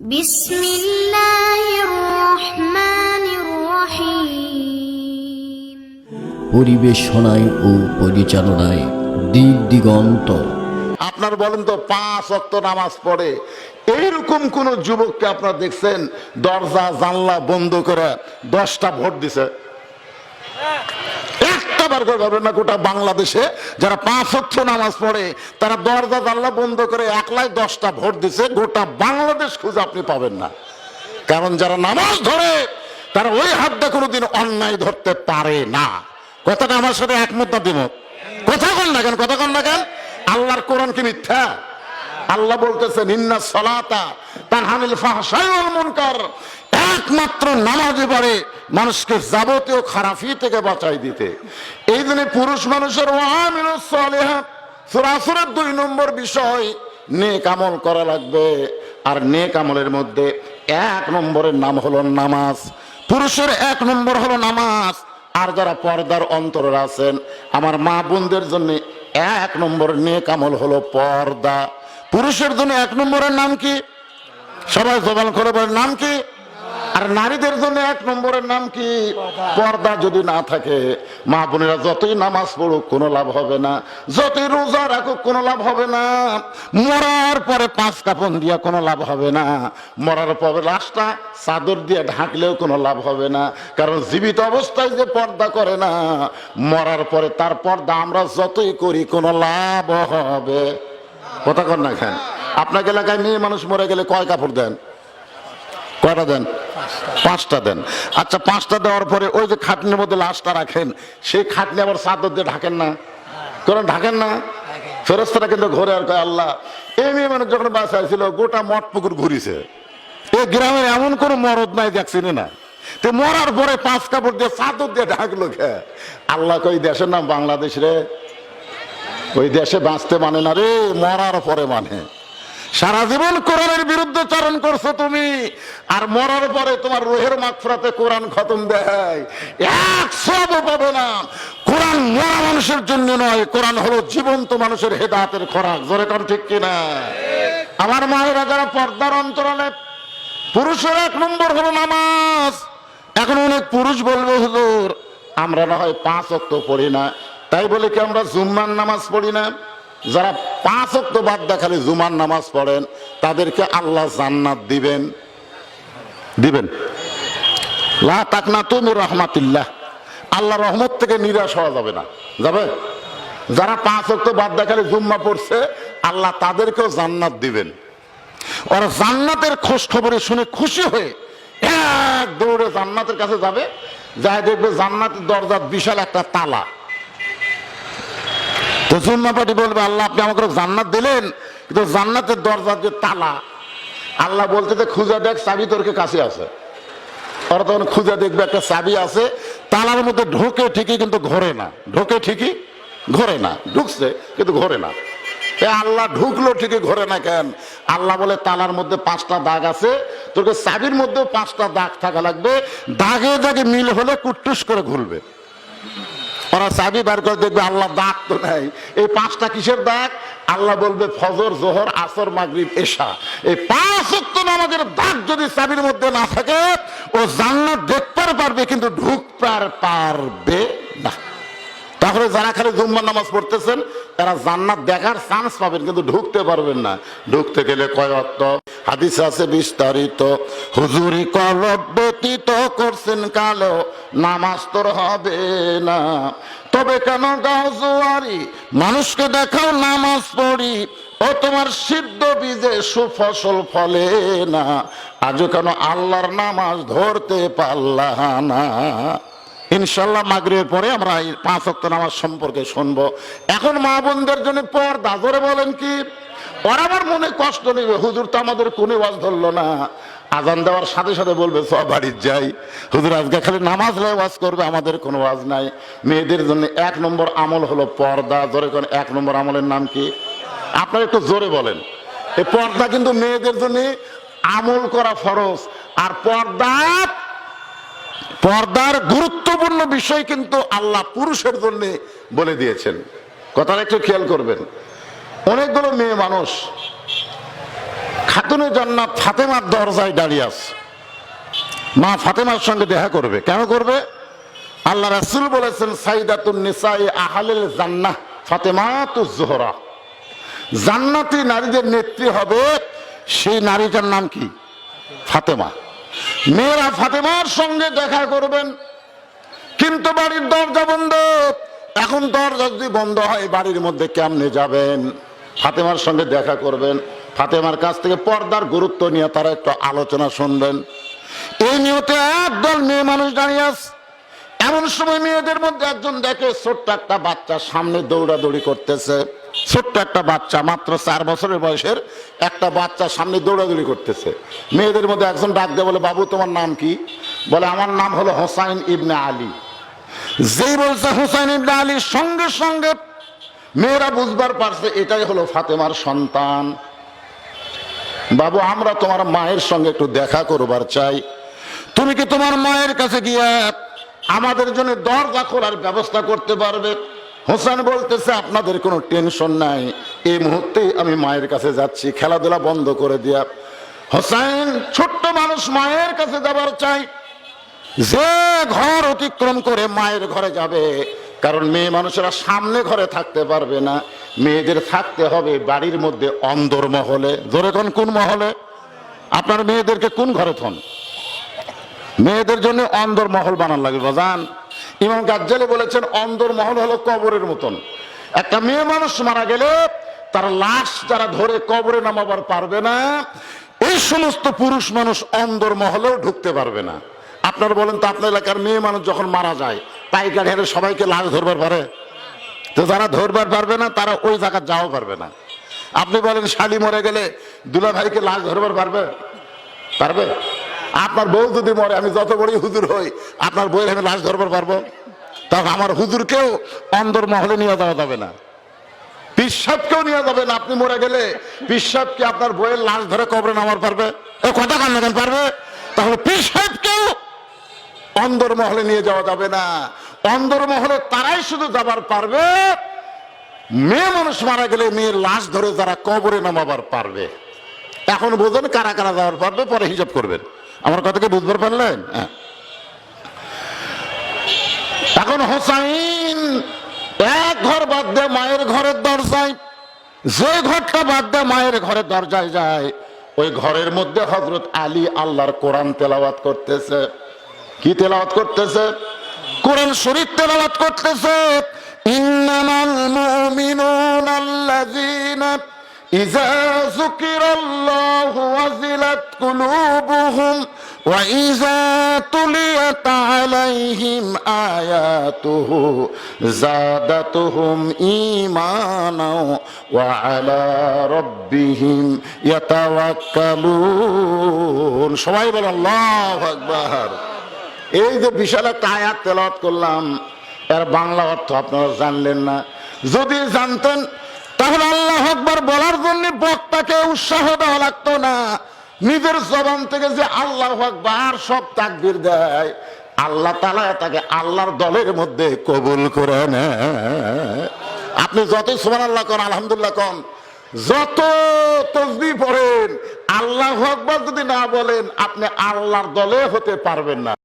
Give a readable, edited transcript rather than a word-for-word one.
বিসমিল্লাহির রহমানির রহিম। পরিবেশনায় ও পরিচালনায় দিক দিগন্ত। আপনার বলেন তো 5 ওয়াক্ত নামাজ পড়ে এইরকম কোন যুবককে আপনারা দেখছেন দরজা জানলা বন্ধ করে 10টা ভোট দিছে? একটা বার করে পাবেন না গোটা বাংলাদেশে যারা 5 ওয়াক্ত নামাজ পড়ে তারা দরজা জানলা বন্ধ করে একলাই 10টা ভোট দিছে। গোটা বাংলাদেশ খুঁজে আপনি পাবেন না। কারণ যারা নামাজ ধরে তারা ওই হাতটা কোনোদিন অন্যায় ধরতে পারে না। কথাটা আমার সাথে একমত না দ্বিমত? কথা কন না কেন, কথা কন না কেন? আল্লাহর কোরআন কি মিথ্যা? আল্লাহ বলতেছেন ইন্না সালাতা তানহানিল ফাহশাই ওয়াল মুনকার। একমাত্র নামাজই পারে মানুষকে যাবতীয় খারাপি থেকে বাঁচাই দিতে। এই জন্য পুরুষ মানুষের ওয়ামিলুস সালিহাত সূরা আসরের 2 নম্বর বিষয় নেক আমল করা লাগবে। আর নেক আমলের মধ্যে 1 নম্বরের নাম হলো নামাজ। পুরুষের 1 নম্বর হলো নামাজ। আর যারা পর্দার অন্তরে আছেন আমার মা বোনদের জন্য 1 নম্বর নেক আমল হলো পর্দা। পুরুষের জন্য 1 নম্বরের নাম কি? সবাই জবান করে বলেন, নাম কি? আর নারীদের জন্য 1 নম্বরের নাম কি? পর্দা যদি না থাকে মা বোনেরা যতই নামাজ পড়ুক কোনো লাভ হবে না, যতই রোজা রাখুক কোনো লাভ হবে না, মরার পরে 5 কাফন দিয়া কোনো লাভ হবে না, মরার পরে লাশটা চাদর দিয়ে ঢাকলেও কোনো লাভ হবে না। কারণ জীবিত অবস্থায় যে পর্দা করে না মরার পরে তার পর্দা আমরা যতই করি কোনো লাভ হবে। কথা কর না খান। আপনাকে এলাকায় মেয়ে মানুষ মরে গেলে কয় কাপড় দেন? কয়টা দেন? 5টা দেন। আচ্ছা 5টা দেওয়ার পরে ওই যে খাটনির মধ্যে লাশটা রাখেন সেই খাটনি আবার চাদর দিয়ে ঢাকেন না? কারণ ঢাকেন না। ফেরেশতারা কিন্তু ঘরে আর কয় আল্লাহ এই মেয়ে মানুষ যখন বাসায় ছিল গোটা মঠ পুকুর ঘুরিছে, এই গ্রামে এমন কোনো মরদ নাই দেখছিনি না, তো মরার পরে 5 কাপড় দিয়ে চাদর দিয়ে ঢাকলো কে? আল্লাহ কই দেশের নাম বাংলাদেশ রে, ওই দেশে বাঁচতে মানে না রে, মরার পরে মানে। সারা জীবন কোরআনের বিরুদ্ধে চারণ করছো তুমি, আর মরার পরে তোমার রুহের মাগফিরাতে কোরআন খতম দেয় 100 পাবে না। কোরআন মরা মানুষের জন্য নয়, কোরআন হলো জীবন্ত মানুষের হেদায়েতের খোরাক। জোরে কান ঠিক কিনা? আমার মায়েরা যারা পর্দার অন্তরালে, পুরুষের 1 নম্বর হলো নামাজ। এখন অনেক পুরুষ বলবে হুজুর আমরা না হয় 5 ওয়াক্ত পড়ি না, তাই বলে কি আমরা জুম্মার নামাজ পড়ি না? যারা 5 ওয়াক্ত বাদ দিয়ে খালি জুমার নামাজ পড়েন তাদেরকে আল্লাহ জান্নাত দিবেন। দিবেন। লা তাকনাতু মির রাহমাতিল্লাহ, আল্লাহ রহমত থেকে নিরাশ হওয়া যাবে না। যাবে? যারা 5 ওয়াক্ত বাদ দিয়ে খালি জুম্মা পড়ছে আল্লাহ তাদেরকেও জান্নাত দিবেন। ওরা জান্নাতের খোঁজ খবরে শুনে খুশি হয়ে এক দৌড়ে জান্নাতের কাছে যাবে, যাই দেখবে জান্নাতের দরজার বিশাল একটা তালা। তো জুম্মা পার্টি বলবে আল্লাহ আপনি আমাকে জান্নাত দিলেন, কিন্তু জান্নাতের দরজার যে তালা, আল্লাহ বলতে যে খুঁজে দেখ চাবি তোর কাছে আছে। ওরা তখন খুঁজে দেখবে একটা চাবি আছে, তালার মধ্যে ঢোকে ঠিকই কিন্তু ঘোরে না, ঢোকে ঠিকই ঘোরে না, ঢুকছে কিন্তু ঘোরে না। আল্লাহ ঢুকলো ঠিকই ঘোরে না কেন? আল্লাহ বলে তালার মধ্যে 5টা দাগ আছে, তোকে চাবির মধ্যে 5টা দাগ থাকা লাগবে, দাগে দাগে মিল হলে কুট্টুস করে ঘুরবে। ওরা চাবি বার করে দেখবে আল্লাহ দাগ তো নাই, এই 5টা কিসের দাগ? আল্লাহ বলবে ফজর, জোহর, আসর, মাগরিব, এশা, এই 5 ওয়াক্ত নামাজের দাগ যদি চাবির মধ্যে না থাকে ও জান্নাত দেখতে পারবে কিন্তু ঢুকতে পারবে না। তাহলে যারা খালি জুম্মার নামাজ পড়তেছেন তারা জান্নাত দেখার চান্স পাবেন কিন্তু ঢুকতে পারবেন না। ঢুকতে গেলে কয় ওয়াক্ত? হাদিস আছে বিস্তারিত, হুজুরি কলব ব্যতীত করছেন কালো নামাজ তোর হবে না। তবে কেন গাও জোয়ারি মানুষকে দেখাও নামাজ পড়ি, ও তোমার সিদ্ধ বীজে সুফসল ফলে না, আজও কেন আল্লাহর নামাজ ধরতে পারলা না? ইনশাল্লাহ মাগরিবের পরে আমরা এই 5 ওয়াক্ত নামাজ সম্পর্কে শুনবো। এখন মা বোনদের জন্য পর্দা। জোরে বলেন কি? ওরা আমার মনে কষ্ট নেবে, হুজুর তো আমাদের কোনো ওয়াজ ধরলো না। আজান দেওয়ার সাথে সাথে বলবে সব বাড়ির যাই, হুজুর আজকে খালি নামাজ লয়ে ওয়াজ করবে, আমাদের কোনো ওয়াজ নাই। মেয়েদের জন্য 1 নম্বর আমল হলো পর্দা। জোরে কোন 1 নম্বর আমলের নাম কি? আপনারা একটু জোরে বলেন। এই পর্দা কিন্তু মেয়েদের জন্য আমল করা ফরজ। আর পর্দার গুরুত্বপূর্ণ বিষয় কিন্তু আল্লাহ পুরুষের জন্য বলে দিয়েছেন। কথাটা একটু খেয়াল করবেন। অনেকগুলো মেয়ে মানুষ খাতুনে জান্নাত ফাতেমার দরজায় দাঁড়িয়ে আছে, মা ফাতেমার সঙ্গে দেখা করবে। কেন করবে? আল্লাহ রাসূল বলেছেন সাইদাতুন নিসাই আহলিল জান্নাহ ফাতেমাতুজ জোহরা, জান্নাতি নারীদের নেত্রী হবে সেই নারীটার নাম কি? ফাতেমা। মেয়েরা ফাতেমার সঙ্গে দেখা করবেন, কিন্তু বাড়ির দরজা বন্ধ। এখন দরজা যদি বন্ধ হয় বাড়ির মধ্যে কেমনে যাবেন? ফাতেমার সঙ্গে দেখা করবেন, ফাতেমার কাছ থেকে পর্দার গুরুত্ব নিয়ে তারা একটু আলোচনা শুনবেন। এই নিয়তে একদল মেয়ে মানুষ দাঁড়িয়ে আছে। এমন সময় মেয়েদের মধ্যে একজন দেখে ছোট্ট একটা বাচ্চা সামনে দৌড়াদৌড়ি করতেছে। ছোট্ট একটা বাচ্চা, মাত্র 4 বছরের বয়সের একটা বাচ্চা সামনে দৌড়াদৌড়ি করতেছে। মেয়েদের মধ্যে একজন ডাক দিয়ে বলে, বাবু তোমার নাম কি? বলে, আমার নাম হলো হোসাইন ইবনে আলী। যেই বলছে হোসাইন ইবনে আলী, সঙ্গে সঙ্গে মেয়েরা বুঝবার পারছে এটাই হলো ফাতেমার সন্তান। বাবু, আমরা তোমার মায়ের সঙ্গে একটু দেখা করবার চাই, তুমি কি তোমার মায়ের কাছে গিয়ে আমাদের জন্য দরজা খোলার ব্যবস্থা করতে পারবে? হোসেন বলতেছে, আপনাদের কোনো টেনশন নাই, এই মুহূর্তে আমি মায়ের কাছে যাচ্ছি, খেলাধুলা বন্ধ করে দিয়া। হোসেন ছোট্ট মানুষ, মায়ের কাছে যাবার চাই। যে ঘর অতিক্রম করে মায়ের ঘরে যাবে, কারণ মেয়ে মানুষেরা সামনে ঘরে থাকতে পারবে না, মেয়েদের থাকতে হবে বাড়ির মধ্যে অন্দর মহলে। ধরে কোন মহলে? আপনার মেয়েদেরকে কোন ঘরে থন? মেয়েদের জন্য অন্দর মহল বানান লাগবে বাজান। ইমাম গাজ্জালি বলেছেন অন্দর মহল হলো কবরের মতন। একটা মেয়ে মানুষ মারা গেলে তার লাশ যারা ধরে কবরে নামাবার পারবে না, এই সমস্ত পুরুষ মানুষ অন্দর মহলেও ঢুকতে পারবে না। আপনারা বলেন তো, আপনার এলাকার মেয়ে মানুষ যখন মারা যায় পাইকারি হারে সবাইকে লাশ ধরবার পারে? তো যারা ধরবার পারবে না তারা ওই জায়গা যাওয়া পারবে না। আপনি বলেন শালি মরে গেলে দুলা ভাইকে লাশ ধরবার পারবে? পারবে? আপনার বউ যদি মরে, আমি যত বড়ই হুজুর হই, আপনার বইয়ের আমি লাশ ধরবার পারবো? তখন আমার হুজুরকেও অন্দর মহলে নিয়ে যাওয়া যাবে না, পিসাবকেও নিয়ে যাবে না। আপনি মরে গেলে পিসাবকে আপনার বইয়ের লাশ ধরে কবরে নামার পারবে? এ কথা কান না পারবে? তাহলে পিসাবকেও অন্দর মহলে নিয়ে যাওয়া যাবে না। অন্দর মহলে তারাই শুধু যাবার পারবে মেয়ে মানুষ মারা গেলে মেয়ের লাশ ধরে যারা কবরে নামাবার পারবে। এখন বোঝেন কারা কারা যাওয়ার পারবে, পরে হিসাব করবেন। আমার কথাকে বুঝতে পারলেন? এখন হোসাইন এক ঘর বাদ দিয়ে মায়ের ঘরের দরজায়, যে ঘরটা বাদ দিয়ে মায়ের ঘরের দরজায় যায়, ওই ঘরের মধ্যে হযরত আলী আল্লাহর কোরআন তেলাওয়াত করতেছে। কি তেলাওয়াত করতেছে? কোরআন শরীফ তেলাওয়াত করতেছে। ইন্নামাল মুমিনুনা আল্লাযীনা ইযা যুকিরাল্লাহু ওয়াজিলাত কুলুবুহুম ওয়া ইযা তুলিয়াত আলাইহিম আয়াতুহু যাদাতুহুম ঈমানা ওয়া আলা রাব্বিহিম ইয়াতাওয়াক্কালুন। সবাই বলেন আল্লাহু আকবার। এই যে বিশাল একটা আয়াত তেলাওয়াত করলাম, এর বাংলা অর্থ আপনারা জানলেন না। যদি জানতেন তাহলে আল্লাহু আকবার বলার জন্য বক্তাকে উৎসাহ দেওয়া লাগতো না। নিজের জবান থেকে যে আল্লাহু আকবার সব তাকবীর দেয়, আল্লাহ তাআলা তাকে আল্লাহর দলের মধ্যে কবুল করে নেয়। আপনি যত সুবহানাল্লাহ কোন, আলহামদুলিল্লাহ কোন, যত তাসবিহ পড়েন, আল্লাহু আকবার যদি না বলেন আপনি আল্লাহর দলে হতে পারবেন না।